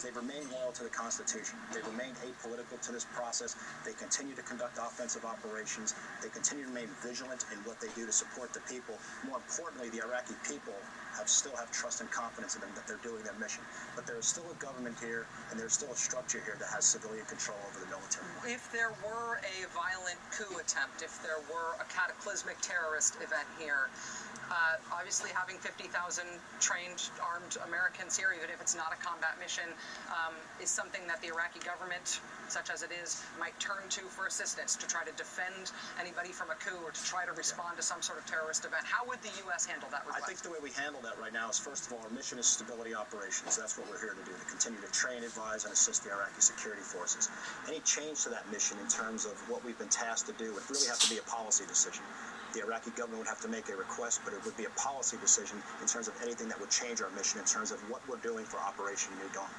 They've remained loyal to the Constitution. They've remained apolitical to this process. They continue to conduct offensive operations. They continue to remain vigilant in what they do to support the people. More importantly, the Iraqi people still have trust and confidence in them that they're doing their mission. But there is still a government here, and there's still a structure here that has civilian control over the military. If there were a violent coup attempt, if there were a cataclysmic terrorist event here, obviously having 50,000 trained armed Americans here, even if it's not a combat mission, is something that the Iraqi government, such as it is, might turn to for assistance to try to defend anybody from a coup or to try to respond to some sort of terrorist event. How would the U.S. handle that request? I think the way we handle that right now is, first of all, our mission is stability operations. That's what we're here to do, to continue to train, advise, and assist the Iraqi security forces. Any change to that mission in terms of what we've been tasked to do would really have to be a policy decision. The Iraqi government would have to make a request, but it would be a policy decision in terms of anything that would change our mission in terms of what we're doing for Operation New Dawn.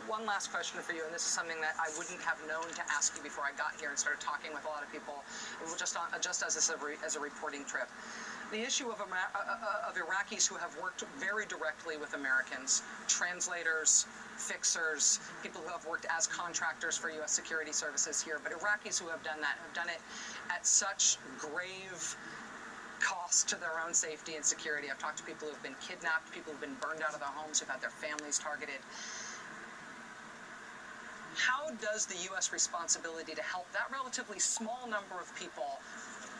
One last question for you, and this is something that I wouldn't have known to ask you before I got here and started talking with a lot of people, just as a reporting trip. The issue of Iraqis who have worked very directly with Americans, translators, fixers, people who have worked as contractors for U.S. security services here, but Iraqis who have done that have done it at such grave cost to their own safety and security. I've talked to people who have been kidnapped, people who have been burned out of their homes, who've had their families targeted. How does the U.S. responsibility to help that relatively small number of people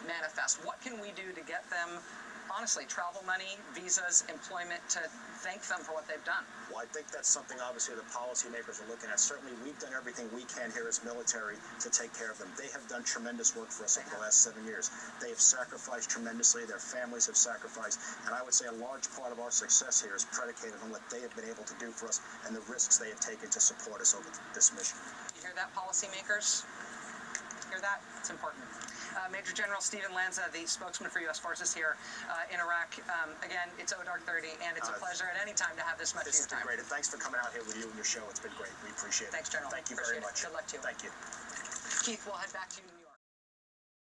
manifest? What can we do to get them, honestly, travel money, visas, employment, to thank them for what they've done? Well, I think that's something, obviously, the policymakers are looking at. Certainly, we've done everything we can here as military to take care of them. They have done tremendous work for us over the last 7 years. They have sacrificed tremendously. Their families have sacrificed. And I would say a large part of our success here is predicated on what they have been able to do for us and the risks they have taken to support us over this mission. You hear that, policymakers? Hear that? It's important. Major General Stephen Lanza, the spokesman for U.S. forces here in Iraq. Again, it's ODark 30, and it's a pleasure at any time to have this much of your time. This has been great, and thanks for coming out here with you and your show. It's been great. We appreciate it. Thanks, General. Thank you very much. Good luck to you. Thank you. Keith, we'll head back to you.